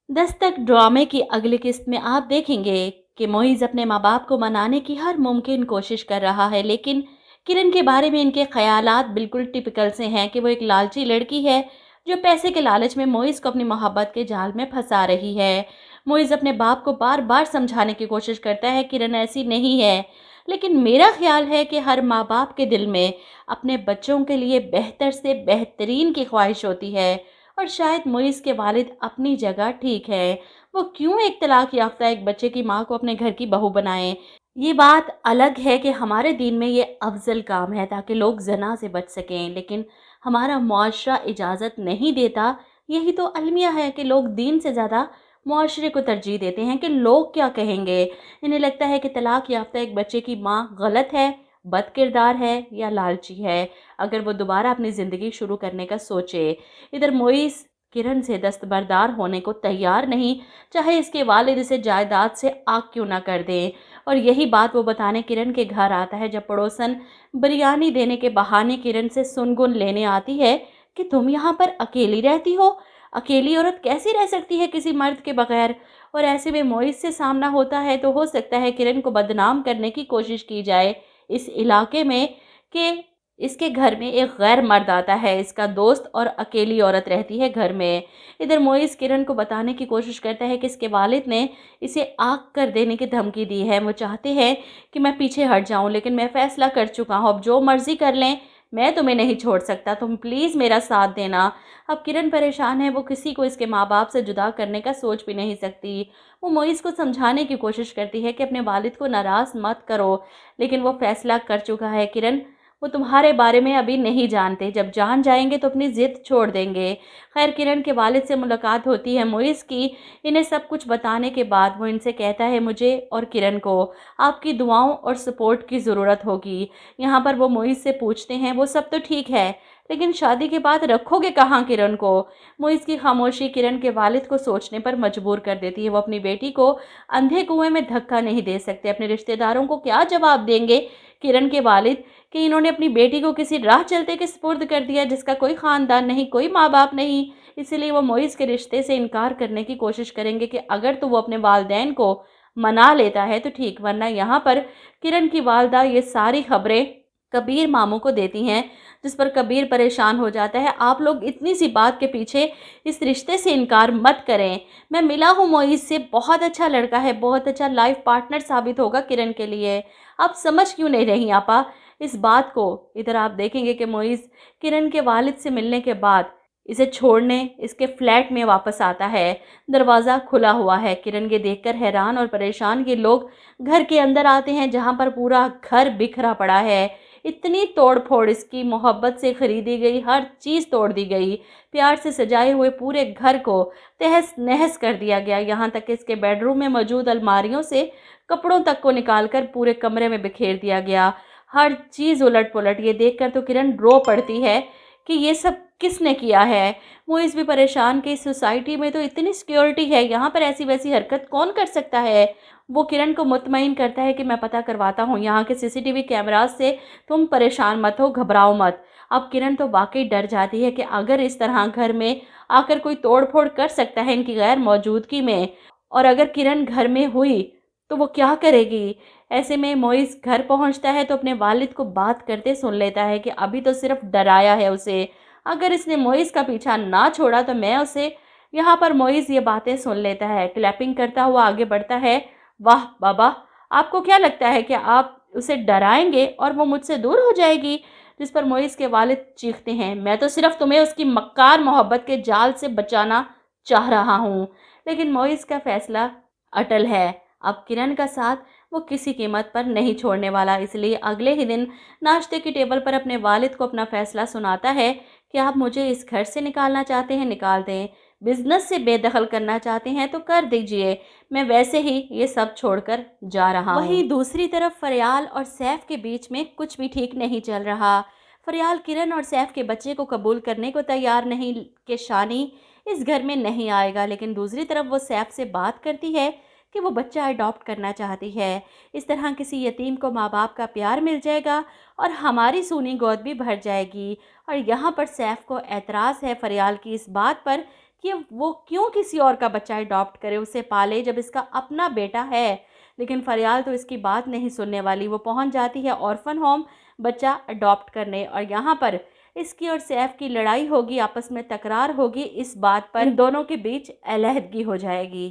दस्तक ड्रामे की अगली किस्त में आप देखेंगे कि मोइज़ अपने माँ बाप को मनाने की हर मुमकिन कोशिश कर रहा है, लेकिन किरण के बारे में इनके ख़यालात बिल्कुल टिपिकल से हैं कि वो एक लालची लड़की है जो पैसे के लालच में मोइज़ को अपनी मोहब्बत के जाल में फंसा रही है। मोइज़ अपने बाप को बार बार समझाने की कोशिश करता है किरण ऐसी नहीं है, लेकिन मेरा ख्याल है कि हर माँ बाप के दिल में अपने बच्चों के लिए बेहतर से बेहतरीन की ख्वाहिश होती है। और शायद मुइज़ के वालिद अपनी जगह ठीक है। वो क्यों एक तलाक याफ्ता एक बच्चे की माँ को अपने घर की बहू बनाएँ? ये बात अलग है कि हमारे दीन में ये अफ़ज़ल काम है ताकि लोग ज़ना से बच सकें, लेकिन हमारा मुआशरा इजाज़त नहीं देता। यही तो अलमिया है कि लोग दीन से ज़्यादा मुआशरे को तरजीह देते हैं कि लोग क्या कहेंगे। इन्हें लगता है कि तलाक याफ्ता एक बच्चे की माँ गलत है, बदकिरदार है या लालची है, अगर वो दोबारा अपनी ज़िंदगी शुरू करने का सोचे। इधर मोइस किरण से दस्तबरदार होने को तैयार नहीं, चाहे इसके वालिद इसे जायदाद से आग क्यों ना कर दें। और यही बात वो बताने किरण के घर आता है जब पड़ोसन बिरयानी देने के बहाने किरण से सुनगुन लेने आती है कि तुम यहाँ पर अकेली रहती हो। अकेली औरत कैसी रह सकती है किसी मर्द के बगैर। और ऐसे में मोइस से सामना होता है तो हो सकता है किरण को बदनाम करने की कोशिश की जाए इस इलाके में कि इसके घर में एक गैर मर्द आता है, इसका दोस्त, और अकेली औरत रहती है घर में। इधर मोइस किरण को बताने की कोशिश करता है कि इसके वालिद ने इसे आग कर देने की धमकी दी है। वो चाहते हैं कि मैं पीछे हट जाऊं, लेकिन मैं फ़ैसला कर चुका हूं, अब जो मर्ज़ी कर लें, मैं तुम्हें नहीं छोड़ सकता, तुम प्लीज़ मेरा साथ देना। अब किरण परेशान है, वो किसी को इसके माँ बाप से जुदा करने का सोच भी नहीं सकती। वो मोइस को समझाने की कोशिश करती है कि अपने वालिद को नाराज़ मत करो, लेकिन वो फ़ैसला कर चुका है किरण, वो तुम्हारे बारे में अभी नहीं जानते, जब जान जाएंगे तो अपनी ज़िद छोड़ देंगे। खैर किरण के वालिद से मुलाकात होती है मुइज़ की। इन्हें सब कुछ बताने के बाद वो इनसे कहता है मुझे और किरण को आपकी दुआओं और सपोर्ट की ज़रूरत होगी। यहाँ पर वो मुइज़ से पूछते हैं वो सब तो ठीक है, लेकिन शादी के बाद रखोगे कहाँ किरण को? मुइज़ की खामोशी किरण के वालिद को सोचने पर मजबूर कर देती है। वो अपनी बेटी को अंधे कुएं में धक्का नहीं दे सकते। अपने रिश्तेदारों को क्या जवाब देंगे किरण के वालिद कि इन्होंने अपनी बेटी को किसी राह चलते के सुपुर्द कर दिया जिसका कोई ख़ानदान नहीं, कोई माँ बाप नहीं। इसीलिए वो मोइज़ के रिश्ते से इनकार करने की कोशिश करेंगे कि अगर तो वो अपने वालिदैन को मना लेता है तो ठीक, वरना यहाँ पर किरण की वालदा ये सारी खबरें कबीर मामू को देती हैं, जिस पर कबीर परेशान हो जाता है। आप लोग इतनी सी बात के पीछे इस रिश्ते से इनकार मत करें। मैं मिला हूँ मोइज़ से, बहुत अच्छा लड़का है, बहुत अच्छा लाइफ पार्टनर साबित होगा किरण के लिए। आप समझ क्यों नहीं रही आपा इस बात को? इधर आप देखेंगे कि मोइज़ किरण के वालिद से मिलने के बाद इसे छोड़ने इसके फ्लैट में वापस आता है। दरवाज़ा खुला हुआ है। किरण ये देखकर हैरान और परेशान ये लोग घर के अंदर आते हैं जहाँ पर पूरा घर बिखरा पड़ा है। इतनी तोड़-फोड़, इसकी मोहब्बत से खरीदी गई हर चीज़ तोड़ दी गई। प्यार से सजाए हुए पूरे घर को तहस-नहस कर दिया गया। यहाँ तक कि इसके बेडरूम में मौजूद अलमारियों से कपड़ों तक को निकालकर पूरे कमरे में बिखेर दिया गया। हर चीज़ उलट-पुलट। ये देखकर तो किरण रो पड़ती है कि ये सब किसने किया है। मुइज़ भी परेशान कि इस सोसाइटी में तो इतनी सिक्योरिटी है, यहाँ पर ऐसी वैसी हरकत कौन कर सकता है। वो किरण को मुतमईन करता है कि मैं पता करवाता हूँ यहाँ के सीसीटीवी कैमरास से, तुम परेशान मत हो, घबराओ मत। अब किरण तो वाकई डर जाती है कि अगर इस तरह घर में आकर कोई तोड़-फोड़ कर सकता है इनकी गैर मौजूदगी में, और अगर किरण घर में हुई तो वो क्या करेगी। ऐसे में मोइज़ घर पहुंचता है तो अपने वालिद को बात करते सुन लेता है कि अभी तो सिर्फ डराया है उसे, अगर इसने मोइज़ का पीछा ना छोड़ा तो मैं उसे। यहाँ पर मोइज़ ये बातें सुन लेता है, क्लैपिंग करता हुआ आगे बढ़ता है। वाह बाबा, आपको क्या लगता है कि आप उसे डराएंगे और वो मुझसे दूर हो जाएगी? जिस पर मोइज़ के वालिद चीखते हैं, मैं तो सिर्फ तुम्हें उसकी मक्कार मोहब्बत के जाल से बचाना चाह रहा हूँ। लेकिन मोइज़ का फैसला अटल है। अब किरण का साथ वो किसी कीमत पर नहीं छोड़ने वाला। इसलिए अगले ही दिन नाश्ते की टेबल पर अपने वालिद को अपना फैसला सुनाता है कि आप मुझे इस घर से निकालना चाहते हैं, निकाल दें। बिजनेस से बेदखल करना चाहते हैं तो कर दीजिए, मैं वैसे ही ये सब छोड़कर जा रहा हूँ। वहीं दूसरी तरफ फरियाल और सैफ के बीच में कुछ भी ठीक नहीं चल रहा। फरियाल किरण और सैफ के बच्चे को कबूल करने को तैयार नहीं कि शानी इस घर में नहीं आएगा, लेकिन दूसरी तरफ वो सैफ से बात करती है कि वो बच्चा अडॉप्ट करना चाहती है। इस तरह किसी यतीम को माँ बाप का प्यार मिल जाएगा और हमारी सूनी गोद भी भर जाएगी। और यहाँ पर सैफ को एतराज़ है फरियाल की इस बात पर कि वो क्यों किसी और का बच्चा अडॉप्ट करे, उसे पाले, जब इसका अपना बेटा है। लेकिन फरियाल तो इसकी बात नहीं सुनने वाली। वो पहुंच जाती है ऑर्फन होम बच्चा अडॉप्ट करने, और यहाँ पर इसकी और सैफ की लड़ाई होगी, आपस में तकरार होगी। इस बात पर इन दोनों के बीच अलहदगी हो जाएगी।